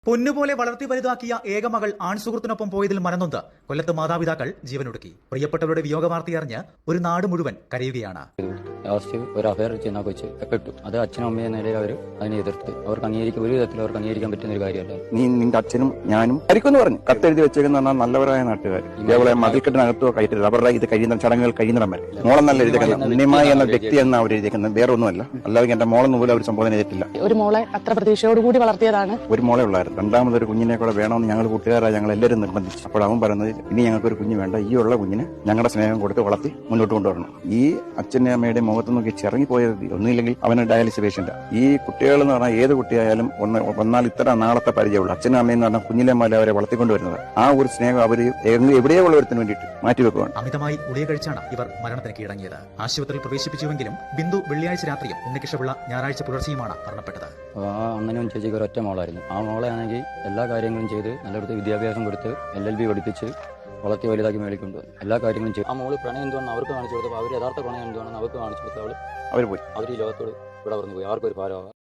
പൊന്നുപോലെ വളർത്തി വലുതാക്കിയ ഏകമകൾ ആൺസുഹൃത്തിനൊപ്പം പോയതിൽ മനനൊന്ത് കൊല്ലത്ത് മാതാപിതാക്കൾ ജീവനൊടുക്കി. പ്രിയപ്പെട്ടവരുടെ വിയോഗവാർത്തയറിഞ്ഞ് ഒരു നാട് മുഴുവൻ കരയുകയാണ്. ലാസ്റ്റ് ഒരു അഫയർ ചെയ്യുന്ന കൊച്ച് പെട്ടു. അത് അച്ഛനും അമ്മയെ നിലയിൽ അവർ അതിനെ എതിർത്ത് അവർക്ക് ഒരു വിധത്തിൽ അവർക്ക് അംഗീകരിക്കാൻ പറ്റുന്ന ഒരു കാര്യമല്ല. നിന്റെ അച്ഛനും ഞാനും അരിക്കുമെന്ന് പറഞ്ഞു കത്തെഴുതി വെച്ചേക്കുന്ന പറഞ്ഞാൽ നല്ലവരായ നാട്ടുകാർ ഇതേപോലെ മതിൽക്കെട്ടിനകത്തോ കയറ്റരുത്. അവരുടെ ഇത് കഴിയുന്ന ചടങ്ങുകൾ കഴിയുന്നിടം വരെ മോളം നല്ല എഴുതിയേക്കുന്നത് ഉണ്ണിമായി എന്ന വ്യക്തി എന്ന് അവർ എഴുതിയേക്കുന്നത് വേറെ ഒന്നുമല്ല. അല്ലാതെ എന്റെ മോളെന്ന് പോലും അവർ സംബോധന ചെയ്തിട്ടില്ല. ഒരു മോളെ അത്ര പ്രതീക്ഷയോടുകൂടി വളർത്തിയതാണ്. ഒരു മോളെ ഉള്ളായിരുന്നു. രണ്ടാമതൊരു കുഞ്ഞിനെ കൂടെ വേണമെന്ന് ഞങ്ങൾ കൂട്ടുകാരായി ഞങ്ങൾ എല്ലാവരും നിർബന്ധിച്ചു. അപ്പോൾ അവൻ പറയുന്നത് ഇനി ഞങ്ങൾക്കൊരു കുഞ്ഞ് വേണ്ട, ഈ ഉള്ള കുഞ്ഞിനെ ഞങ്ങളുടെ സ്നേഹം കൊടുത്ത് വളർത്തി മുന്നോട്ട് കൊണ്ടുവരണം. ഈ അച്ഛൻ്റെ അമ്മയുടെ മുഖത്ത് നോക്കി ചിറങ്ങിപ്പോയത് ഒന്നുമില്ലെങ്കിൽ അവന് ഡയാലിസിസ് പേഷ്യന്റ്. ഈ കുട്ടികൾ എന്ന് പറഞ്ഞാൽ ഏത് കുട്ടിയായാലും വന്നാൽ ഇത്ര നാളത്തെ പരിചയമുള്ളൂ. അച്ഛനും അമ്മയെന്ന് പറഞ്ഞാൽ കുഞ്ഞിലെ മുതൽ അവരെ വളർത്തിക്കൊണ്ടുവരുന്നത്. ആ ഒരു സ്നേഹം അവർ എവിടെയോ ഉള്ളവരത്തിന് വേണ്ടിയിട്ട് മാറ്റിവെക്കുകയാണ്. അമിതമായി ഗുളിക കഴിച്ചാണ് ഇവർ മരണത്തിന് കീഴടങ്ങിയത്. ആശുപത്രിയിൽ പ്രവേശിപ്പിച്ചുവെങ്കിലും ബിന്ദു വെള്ളിയാഴ്ച രാത്രിയും ഉണ്ണികൃഷ്ണപിള്ള ഞായറാഴ്ച പുലർച്ചെയുമാണ് മരണപ്പെട്ടത്. ആ അണ്ണനും ചേച്ചിക്ക് ഒരൊറ്റ മോളായിരുന്നു. ആ മോളെ ആണെങ്കിൽ എല്ലാ കാര്യങ്ങളും ചെയ്ത് നല്ലൊരു വിദ്യാഭ്യാസം കൊടുത്ത് LLB പഠിപ്പിച്ച് വളർത്തി വലുതാക്കി മേളിക്കൊണ്ടുവന്നു. എല്ലാ കാര്യങ്ങളും ചെയ്തു. ആ മോള് പ്രണയം എന്തുവാണെന്ന് അവർക്ക് കാണിച്ചു കൊടുത്തപ്പോൾ അവർ യഥാർത്ഥ പ്രണയം എന്തുവാണെന്ന് അവർക്ക് കാണിച്ചു കൊടുത്തപ്പോൾ അവർ പോയി. അവർ ഈ ലോകത്തോട് ഇവിടെ പറഞ്ഞു പോയി. അവർക്കൊരു ഭാരമാകാം.